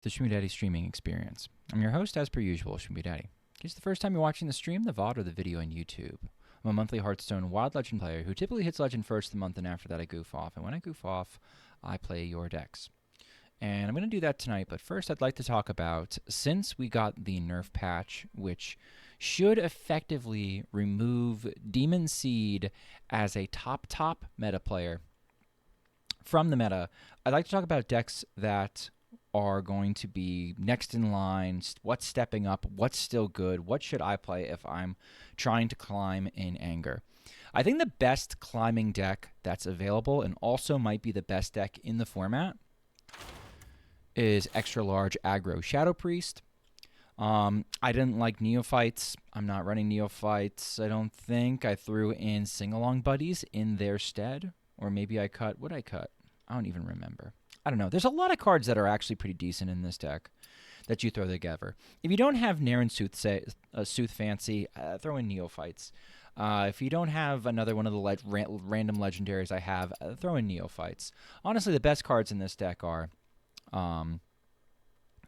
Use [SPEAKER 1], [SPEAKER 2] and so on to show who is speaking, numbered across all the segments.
[SPEAKER 1] the Daddy streaming experience. I'm your host, as per usual, Daddy. If it's the first time you're watching the stream, the VOD, or the video on YouTube. I'm a monthly Hearthstone Wild Legend player who typically hits Legend first of the month, and after that I goof off. And when I goof off, I play your decks. And I'm going to do that tonight, but first I'd like to talk about, since we got the nerf patch, which should effectively remove Demon Seed as a top meta player from the meta, I'd like to talk about decks that are going to be next in line, what's stepping up, what's still good, what should I play if I'm trying to climb in anger. I think the best climbing deck that's available, and also might be the best deck in the format, is extra large aggro Shadow Priest. I didn't like Neophytes. I'm not running Neophytes, I don't think. I threw in Sing-Along Buddies in their stead. Or maybe I cut, what I cut? I don't even remember. I don't know. There's a lot of cards that are actually pretty decent in this deck that you throw together. If you don't have Naren Sooth Fancy, throw in Neophytes. If you don't have another one of the random legendaries I have, throw in Neophytes. Honestly, the best cards in this deck are...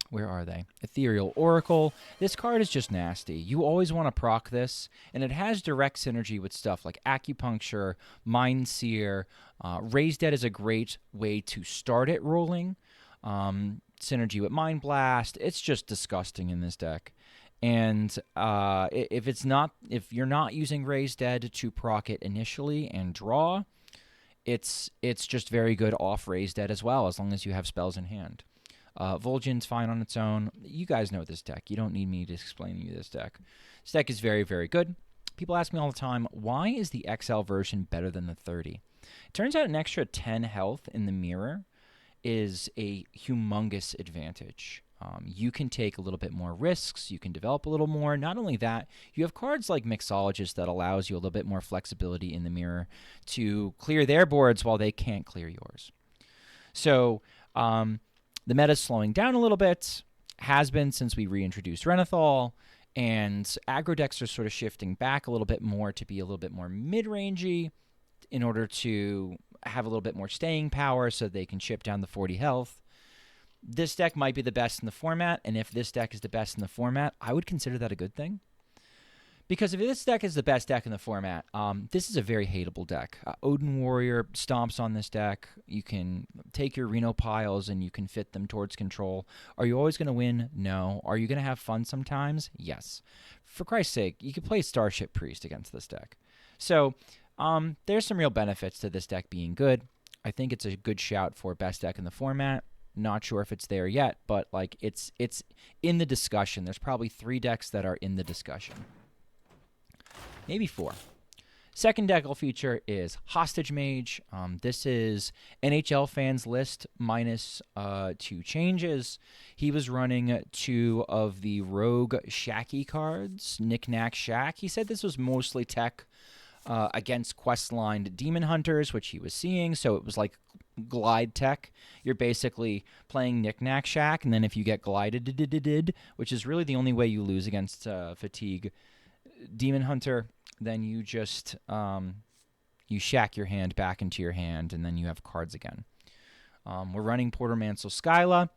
[SPEAKER 1] where are they? Ethereal Oracle. This card is just nasty. You always want to proc this, and it has direct synergy with stuff like Acupuncture, Mind Seer. Raise Dead is a great way to start it rolling. Synergy with Mind Blast. It's just disgusting in this deck. And if you're not using Raise Dead to proc it initially and draw, it's just very good off Raise Dead as well, as long as you have spells in hand. Vol'jin's fine on its own. You guys know this deck. You don't need me to explain to you this deck. This deck is very, very good. People ask me all the time, why is the XL version better than the 30? It turns out an extra 10 health in the mirror is a humongous advantage. You can take a little bit more risks. You can develop a little more. Not only that, you have cards like Mixologist that allows you a little bit more flexibility in the mirror to clear their boards while they can't clear yours. So, the meta's slowing down a little bit, has been since we reintroduced Renathal, and aggro decks are sort of shifting back a little bit more to be a little bit more mid-rangey in order to have a little bit more staying power so they can chip down the 40 health. This deck might be the best in the format, and if this deck is the best in the format, I would consider that a good thing. Because if this deck is the best deck in the format, this is a very hateable deck. Odin Warrior stomps on this deck. You can take your Reno piles and you can fit them towards control. Are you always going to win? No. Are you going to have fun sometimes? Yes. For Christ's sake, you could play Starship Priest against this deck. So there's some real benefits to this deck being good. I think it's a good shout for best deck in the format. Not sure if it's there yet, but like it's in the discussion. There's probably 3 decks that are in the discussion. Maybe 4. Second deck I'll feature is Hostage Mage. This is NHL fans list minus 2 changes. He was running 2 of the Rogue Shacky cards, Knick-Knack Shack. He said this was mostly tech against quest-lined Demon Hunters, which he was seeing, so it was like glide tech. You're basically playing Knick-Knack Shack, and then if you get glided, which is really the only way you lose against Fatigue Demon Hunter, then you just you shack your hand back into your hand, and then you have cards again. We're running Portermantle Skyla.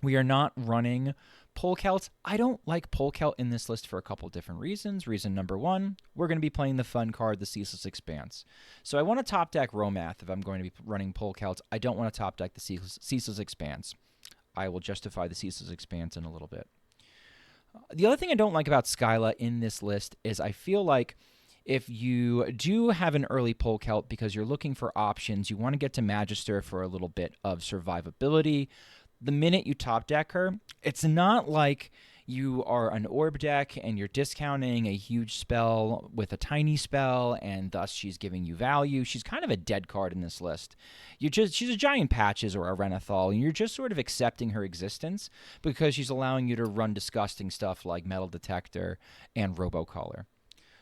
[SPEAKER 1] We are not running Polkelt. I don't like Polkelt in this list for a couple different reasons. Reason number 1, we're going to be playing the fun card, the Ceaseless Expanse. So I want to top deck Romath if I'm going to be running Polkelt. I don't want to top deck the Ceaseless Expanse. I will justify the Ceaseless Expanse in a little bit. The other thing I don't like about Skyla in this list is I feel like if you do have an early Polkelt because you're looking for options, you want to get to Magister for a little bit of survivability, the minute you top deck her, it's not like you are an orb deck and you're discounting a huge spell with a tiny spell and thus she's giving you value. She's kind of a dead card in this list. She's a Giant Patches or a Renathal, and you're just sort of accepting her existence because she's allowing you to run disgusting stuff like Metal Detector and Robocaller.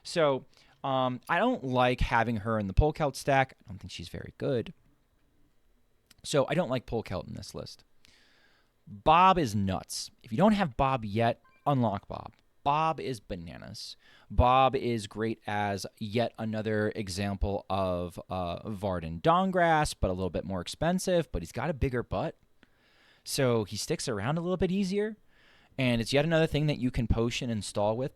[SPEAKER 1] So I don't like having her in the Polkelt stack. I don't think she's very good. So I don't like Polkelt in this list. Bob is nuts. If you don't have Bob yet, unlock Bob. Bob is bananas. Bob is great as yet another example of Varden Dawngrass, but a little bit more expensive, but he's got a bigger butt. So he sticks around a little bit easier. And it's yet another thing that you can potion install with.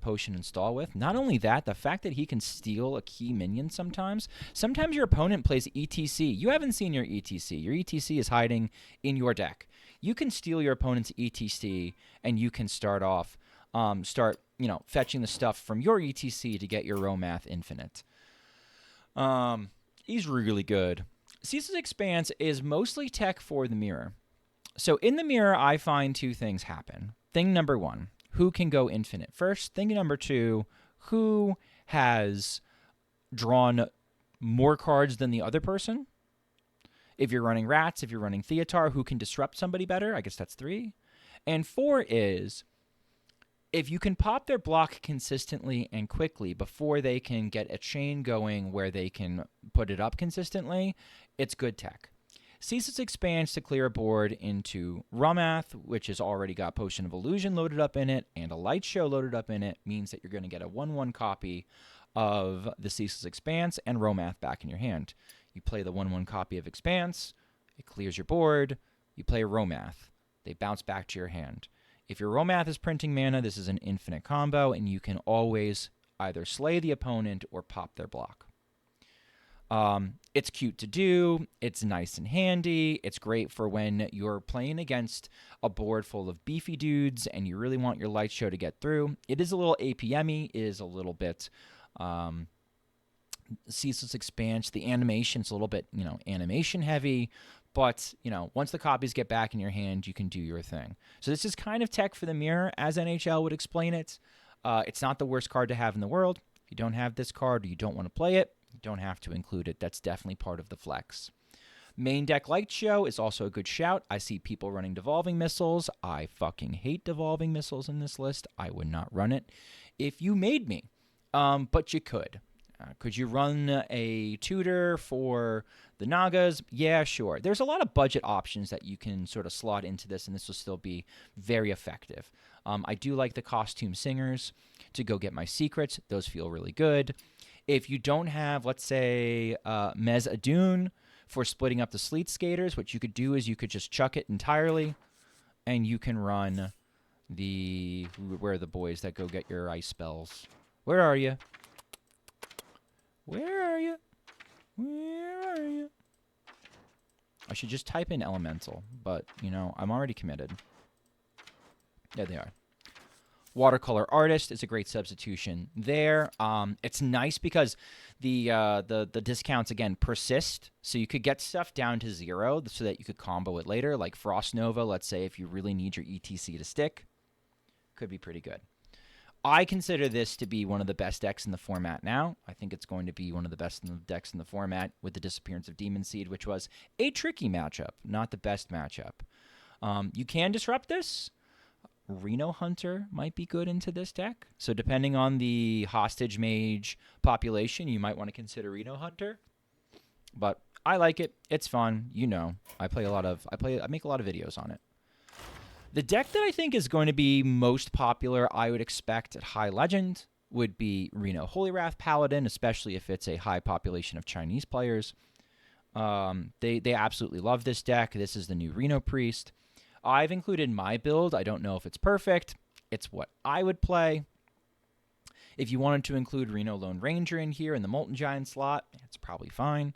[SPEAKER 1] Not only that, the fact that he can steal a key minion sometimes. Sometimes your opponent plays ETC. You haven't seen your ETC. Your ETC is hiding in your deck. You can steal your opponent's ETC, and you can start fetching the stuff from your ETC to get your Romath Infinite. He's really good. Ceaseless Expanse is mostly tech for the mirror. So in the mirror, I find two things happen. Thing number one, who can go infinite first? Thing number two, who has drawn more cards than the other person? If you're running Rats, if you're running Theatar, who can disrupt somebody better? I guess that's 3. And 4 is, if you can pop their block consistently and quickly before they can get a chain going where they can put it up consistently, it's good tech. Ceaseless expands to clear a board into Romath, which has already got Potion of Illusion loaded up in it, and a Light Show loaded up in it, means that you're going to get a 1/1 copy of the Ceaseless Expanse and Romath back in your hand. You play the 1/1 copy of Expanse, it clears your board, you play Romath. They bounce back to your hand. If your Romath is printing mana, this is an infinite combo, and you can always either slay the opponent or pop their block. It's cute to do. It's nice and handy. It's great for when you're playing against a board full of beefy dudes and you really want your Light Show to get through. It is a little APM-y. It is a little bit Ceaseless Expanse. The animation's a little bit, animation heavy. But, once the copies get back in your hand, you can do your thing. So this is kind of tech for the mirror, as NHL would explain it. It's not the worst card to have in the world. If you don't have this card or you don't want to play it, you don't have to include it. That's definitely part of the flex. Main deck Light Show is also a good shout. I see people running Devolving Missiles. I fucking hate Devolving Missiles in this list. I would not run it if you made me. But you could. Could you run a tutor for the Nagas? Yeah, sure. There's a lot of budget options that you can sort of slot into this, and this will still be very effective. I do like the Costume Singers to go get my secrets. Those feel really good. If you don't have, let's say, Mez Adun for splitting up the Sleet Skaters, what you could do is you could just chuck it entirely, and you can run where are the boys that go get your ice spells? Where are you? Where are you? Where are you? I should just type in Elemental, but, I'm already committed. There they are. Watercolor Artist is a great substitution there. It's nice because the discounts, again, persist. So you could get stuff down to 0 so that you could combo it later. Like Frost Nova, let's say, if you really need your ETC to stick. Could be pretty good. I consider this to be one of the best decks in the format now. I think it's going to be one of the best decks in the format with the disappearance of Demon Seed, which was a tricky matchup, not the best matchup. You can disrupt this. Reno Hunter might be good into this deck. So depending on the Hostage Mage population, you might want to consider Reno Hunter. But I like it. It's fun. I make a lot of videos on it. The deck that I think is going to be most popular, I would expect at High Legend, would be Reno HW Paladin, especially if it's a high population of Chinese players. They absolutely love this deck. This is the new Reno Priest. I've included my build. I don't know if it's perfect. It's what I would play. If you wanted to include Reno Lone Ranger in here in the Molten Giant slot, it's probably fine.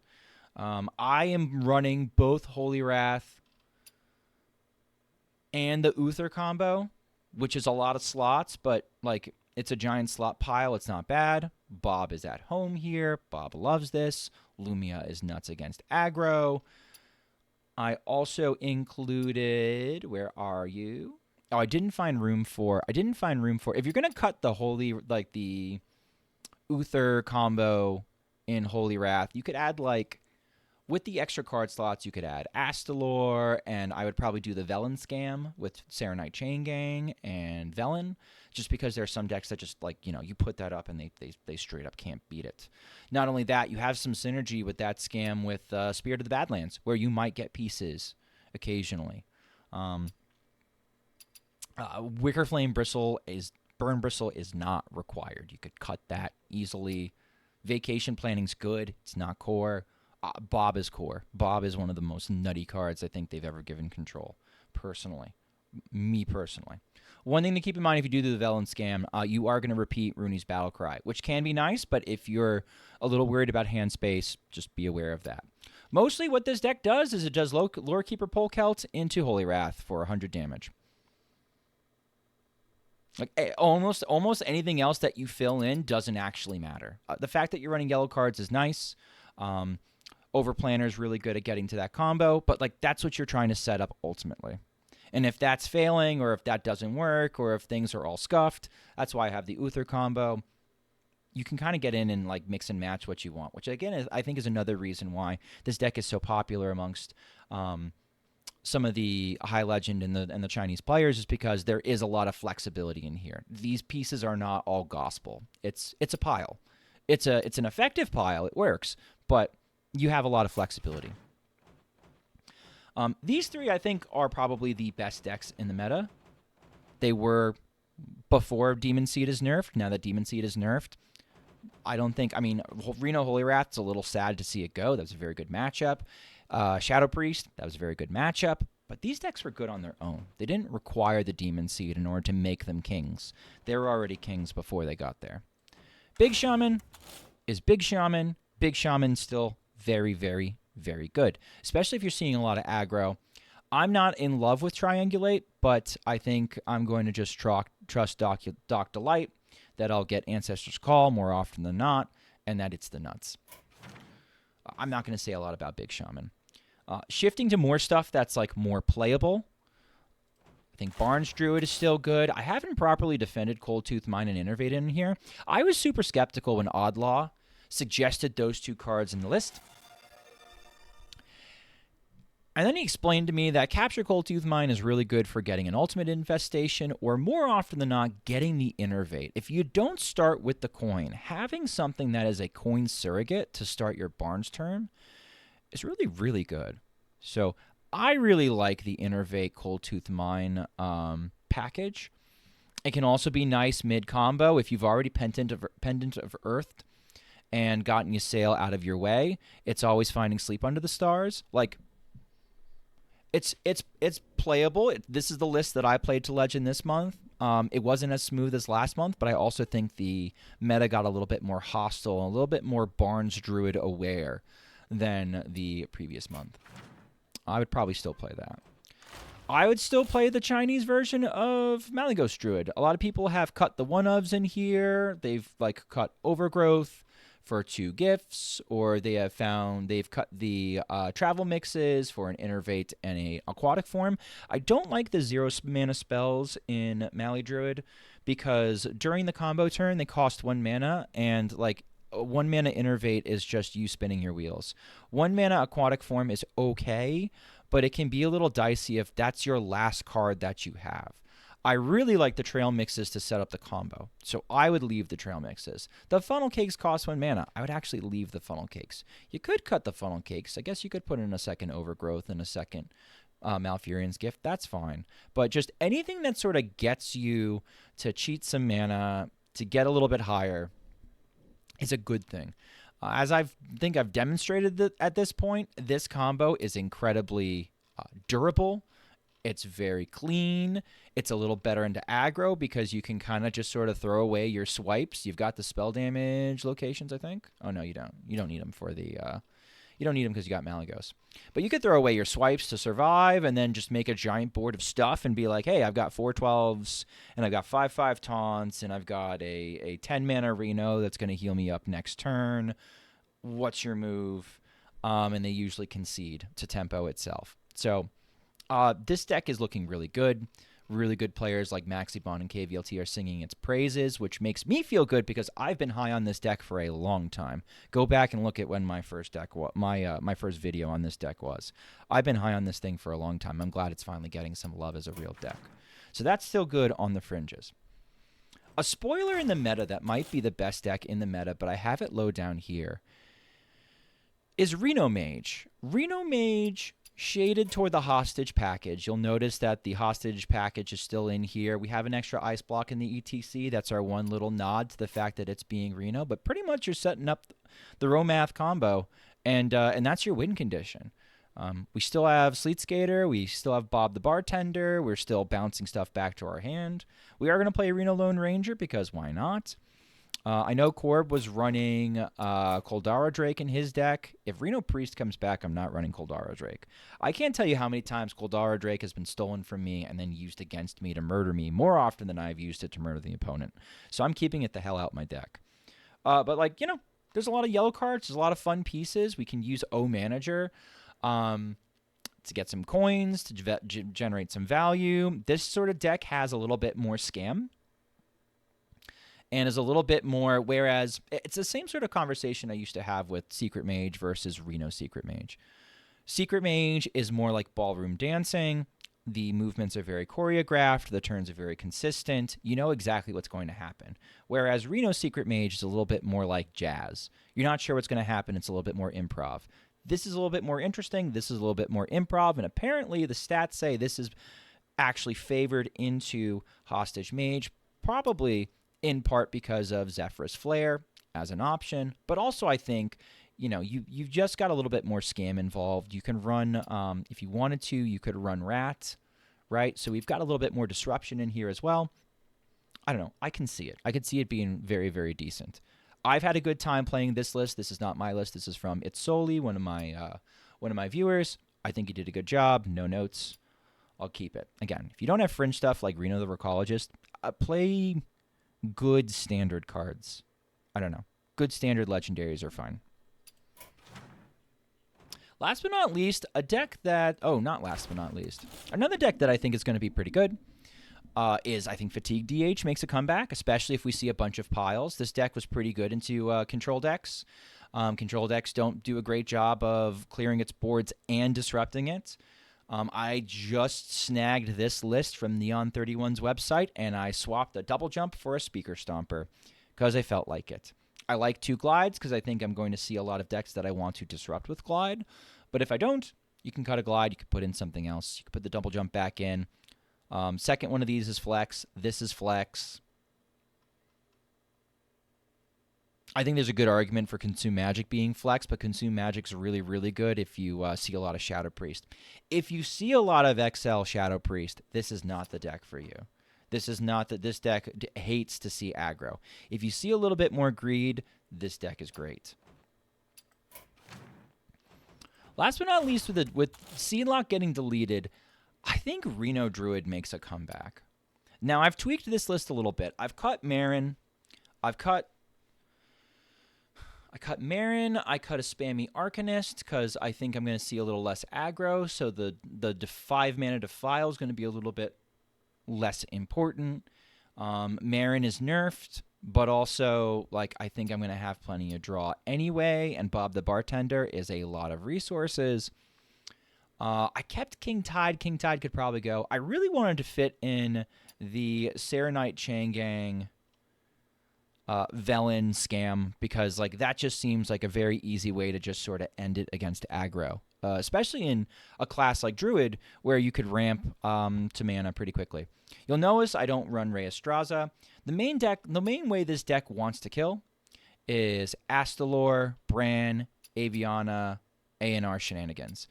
[SPEAKER 1] I am running both Holy Wrath and the Uther combo, which is a lot of slots, but it's a giant slot pile. It's not bad. Bob is at home here. Bob loves this. Lumia is nuts against aggro. I also included, where are you? Oh, I didn't find room for, if you're going to cut the the Uther combo in Holy Wrath, you could add with the extra card slots, you could add Astalor, and I would probably do the Velen scam with Serenite Chain Gang and Velen, just because there are some decks that just, you put that up and they straight up can't beat it. Not only that, you have some synergy with that scam with Spirit of the Badlands, where you might get pieces occasionally. Wicker Flame Burn Bristle is not required. You could cut that easily. Vacation Planning's good. It's not core. Bob is core. Bob is one of the most nutty cards I think they've ever given control. personally. Me personally. One thing to keep in mind if you do the Velen scam, you are going to repeat Rooney's Battle Cry, which can be nice, but if you're a little worried about hand space, just be aware of that. Mostly what this deck does is it does Lorekeeper Polkelt into Holy Wrath for 100 damage. Like almost anything else that you fill in doesn't actually matter. The fact that you're running yellow cards is nice. Overplanner is really good at getting to that combo, but like that's what you're trying to set up ultimately. And if that's failing, or if that doesn't work, or if things are all scuffed, that's why I have the Uther combo. You can kind of get in and like mix and match what you want, which again I think is another reason why this deck is so popular amongst some of the high legend and the Chinese players, is because there is a lot of flexibility in here. These pieces are not all gospel. It's a pile. It's an effective pile. It works, but you have a lot of flexibility. These three, I think, are probably the best decks in the meta. They were before Demon Seed is nerfed. Now that Demon Seed is nerfed, I don't think... I mean, Reno Holy Wrath's a little sad to see it go. That was a very good matchup. Shadow Priest, that was a very good matchup. But these decks were good on their own. They didn't require the Demon Seed in order to make them kings. They were already kings before they got there. Big Shaman is Big Shaman. Big Shaman still very, very, very good, especially if you're seeing a lot of aggro. I'm not in love with Triangulate, but I think I'm going to just trust Doc Delight that I'll get Ancestor's Call more often than not, and that it's the nuts. I'm not going to say a lot about Big Shaman. Shifting to more stuff that's like more playable, I think Barnes Druid is still good. I haven't properly defended Cold Tooth Mine and Innervate in here. I was super skeptical when Oddlaw suggested those two cards in the list. And then he explained to me that Capture Cold Tooth Mine is really good for getting an ultimate infestation, or more often than not, getting the Innervate. If you don't start with the coin, having something that is a coin surrogate to start your Barnes turn is really, really good. So I really like the Innervate Cold Tooth Mine package. It can also be nice mid-combo if you've already Pendant of Earthed and gotten Ysayle out of your way. It's always finding Sleep Under the Stars. Like, it's playable. This is the list that I played to Legend this month. It wasn't as smooth as last month, but I also think the meta got a little bit more hostile, a little bit more Barnes Druid aware than the previous month. I would probably still play that. I would still play the Chinese version of Malygos Druid. A lot of people have cut the one-ofs in here. They've like cut Overgrowth for 2 gifts, or they've cut the travel mixes for an Innervate and a aquatic form. I don't like the 0 mana spells in Maly Druid because during the combo turn they cost 1 mana, and like 1 mana Innervate is just you spinning your wheels. 1 mana aquatic form is okay, but it can be a little dicey if that's your last card that you have. I really like the trail mixes to set up the combo, so I would leave the trail mixes. The funnel cakes cost 1 mana. I would actually leave the funnel cakes. You could cut the funnel cakes. I guess you could put in a second Overgrowth and a second Malfurion's Gift. That's fine. But just anything that sort of gets you to cheat some mana, to get a little bit higher, is a good thing. As I think I've demonstrated that at this point, this combo is incredibly durable. It's very clean. It's a little better into aggro because you can kind of just sort of throw away your swipes. You've got the spell damage locations, I think. Oh, no, you don't. You don't need them for the... you don't need them because you got Malygos. But you could throw away your swipes to survive and then just make a giant board of stuff and be like, hey, I've got 4 12s, and I've got 5/5 taunts, and I've got a 10-mana Reno that's going to heal me up next turn. What's your move? And they usually concede to tempo itself. So... this deck is looking really good. Really good players like Maxibon and KVLT are singing its praises, which makes me feel good because I've been high on this deck for a long time. Go back and look at when my first deck, my first video on this deck was. I've been high on this thing for a long time. I'm glad it's finally getting some love as a real deck. So that's still good on the fringes. A spoiler in the meta that might be the best deck in the meta, but I have it low down here, is Reno Mage. Reno Mage... shaded toward the hostage package. You'll notice that the hostage package is still in here. We have an extra ice block in the ETC. That's our one little nod to the fact that it's being Reno. But pretty much you're setting up the Romath combo, and that's your win condition. We still have Sleet Skater. We still have Bob the Bartender. We're still bouncing stuff back to our hand. We are going to play Reno Lone Ranger because why not? I know Corb was running Koldara Drake in his deck. If Reno Priest comes back, I'm not running Koldara Drake. I can't tell you how many times Koldara Drake has been stolen from me and then used against me to murder me more often than I've used it to murder the opponent. So I'm keeping it the hell out my deck. But, like, you know, there's a lot of yellow cards. There's a lot of fun pieces. We can use O Manager to get some coins, to generate some value. This sort of deck has a little bit more scam and is a little bit more, whereas it's the same sort of conversation I used to have with Secret Mage versus Reno Secret Mage. Secret Mage is more like ballroom dancing. The movements are very choreographed. The turns are very consistent. You know exactly what's going to happen. Whereas Reno Secret Mage is a little bit more like jazz. You're not sure what's going to happen. It's a little bit more improv. This is a little bit more interesting. This is a little bit more improv. And apparently the stats say this is actually favored into Hostage Mage, probably in part because of Zephyrus Flare as an option. But also I think, you know, you've just got a little bit more scam involved. You can run, if you wanted to, you could run Rat, right? So we've got a little bit more disruption in here as well. I don't know. I can see it. I could see it being very, very decent. I've had a good time playing this list. This is not my list. This is from It's Solely, one of my viewers. I think he did a good job. No notes. I'll keep it. Again, if you don't have fringe stuff like Reno the Rechologist, play good standard cards. I don't know. Good standard legendaries are fine. Last but not least, a deck that... Oh, not last but not least. Another deck that I think is going to be pretty good is, I think, Fatigue DH makes a comeback, especially if we see a bunch of piles. This deck was pretty good into control decks. Control decks don't do a great job of clearing its boards and disrupting it. I just snagged this list from Neon31's website, and I swapped a double jump for a speaker stomper because I felt like it. I like 2 glides because I think I'm going to see a lot of decks that I want to disrupt with glide. But if I don't, you can cut a glide. You can put in something else. You can put the double jump back in. Second one of these is flex. This is flex. I think there's a good argument for Consume Magic being flex, but Consume Magic's really, really good if you see a lot of Shadow Priest. If you see a lot of XL Shadow Priest, this is not the deck for you. This is not that this deck hates to see aggro. If you see a little bit more greed, this deck is great. Last but not least, with Seedlock getting deleted, I think Reno Druid makes a comeback. Now, I've tweaked this list a little bit. I've cut Marin. I cut Marin. I cut a spammy Arcanist because I think I'm going to see a little less aggro. So the 5 mana Defile is going to be a little bit less important. Marin is nerfed, but also, like, I think I'm going to have plenty of draw anyway, and Bob the Bartender is a lot of resources. I kept King Tide. King Tide could probably go. I really wanted to fit in the Serenite Changang Velen scam because, like, that just seems like a very easy way to just sort of end it against aggro. Especially in a class like Druid, where you could ramp to mana pretty quickly. You'll notice I don't run Reyestraza. The main way this deck wants to kill is Astalor, Bran, Aviana, ANR shenanigans.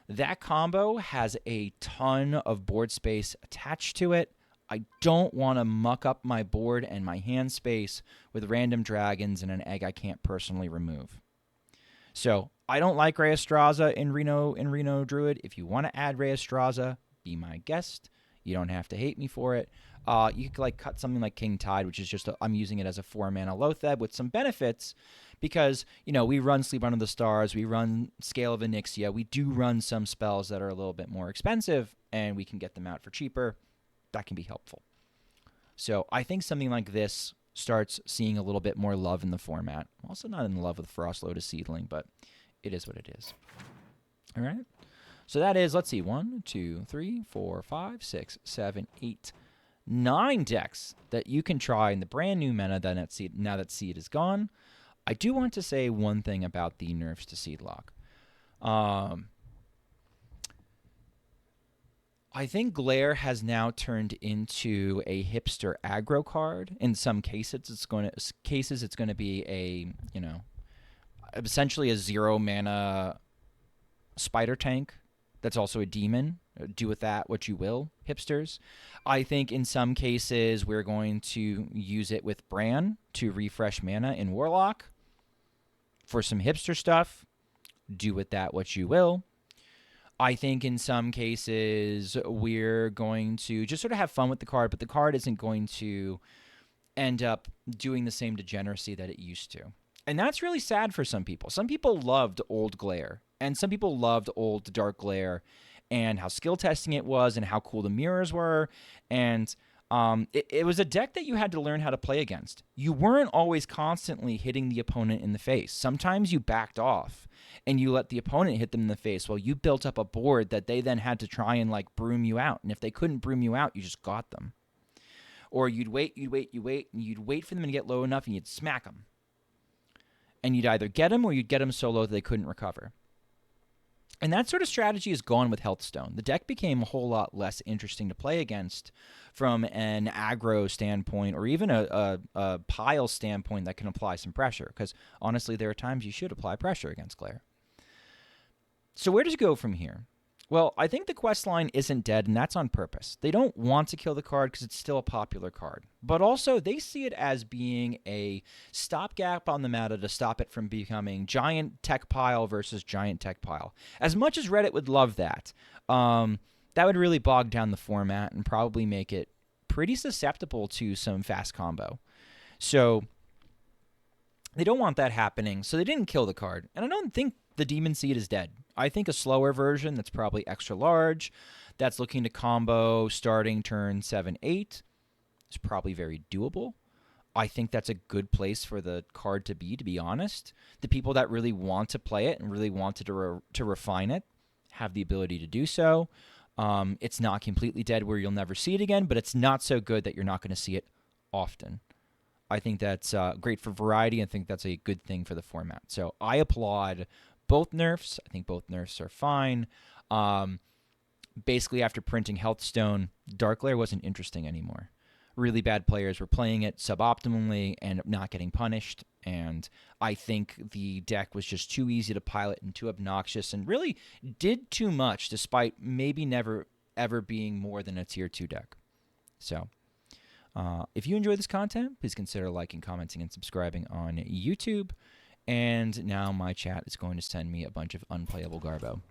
[SPEAKER 1] That combo has a ton of board space attached to it. I don't want to muck up my board and my hand space with random dragons and an egg I can't personally remove. So I don't like Reyestraza in Reno Druid. If you want to add Reyestraza, be my guest. You don't have to hate me for it. You could, like, cut something like King Tide, which is just I'm using it as a 4-mana Lotheb with some benefits because, you know, we run Sleep Under the Stars, we run Scale of Onyxia, we do run some spells that are a little bit more expensive, and we can get them out for cheaper. That can be helpful. So I think something like this starts seeing a little bit more love in the format. I'm also not in love with Frost Lotus Seedling, but it is what it is. All right. So that is, let's see, 1, 2, 3, 4, 5, 6, 7, 8, 9 decks that you can try in the brand new meta now that Seed is gone. I do want to say one thing about the nerfs to Seedlock. I think Glare has now turned into a hipster aggro card. In some cases, it's going to be a, you know, essentially a 0 mana Spider Tank. That's also a demon. Do with that what you will, hipsters. I think in some cases we're going to use it with Bran to refresh mana in Warlock. For some hipster stuff, do with that what you will. I think in some cases we're going to just sort of have fun with the card, but the card isn't going to end up doing the same degeneracy that it used to. And that's really sad for some people. Some people loved old Glare, and some people loved old Dark Glare and how skill testing it was and how cool the mirrors were. And it was a deck that you had to learn how to play against. You weren't always constantly hitting the opponent in the face. Sometimes you backed off and you let the opponent hit them in the face while you built up a board that they then had to try and like broom you out. And if they couldn't broom you out, you just got them. Or you'd wait, and you'd wait for them to get low enough and you'd smack them. And you'd either get them or you'd get them so low that they couldn't recover. And that sort of strategy is gone with Healthstone. The deck became a whole lot less interesting to play against from an aggro standpoint or even a pile standpoint that can apply some pressure. Because honestly, there are times you should apply pressure against Glare. So where does it go from here? Well, I think the quest line isn't dead, and that's on purpose. They don't want to kill the card because it's still a popular card. But also, they see it as being a stopgap on the meta to stop it from becoming giant tech pile versus giant tech pile. As much as Reddit would love that, that would really bog down the format and probably make it pretty susceptible to some fast combo. So they don't want that happening, so they didn't kill the card. And I don't think the Demon Seed is dead. I think a slower version that's probably extra large, that's looking to combo starting turn 7-8 is probably very doable. I think that's a good place for the card to be honest. The people that really want to play it and really wanted to refine it have the ability to do so. It's not completely dead where you'll never see it again, but it's not so good that you're not going to see it often. I think that's great for variety. I think that's a good thing for the format. So I applaud both nerfs. I think both nerfs are fine. Basically, after printing Healthstone, Dark Glare wasn't interesting anymore. Really bad players were playing it suboptimally and not getting punished. And I think the deck was just too easy to pilot and too obnoxious and really did too much despite maybe never ever being more than a tier 2 deck. So if you enjoy this content, please consider liking, commenting, and subscribing on YouTube. And now my chat is going to send me a bunch of unplayable Garbo.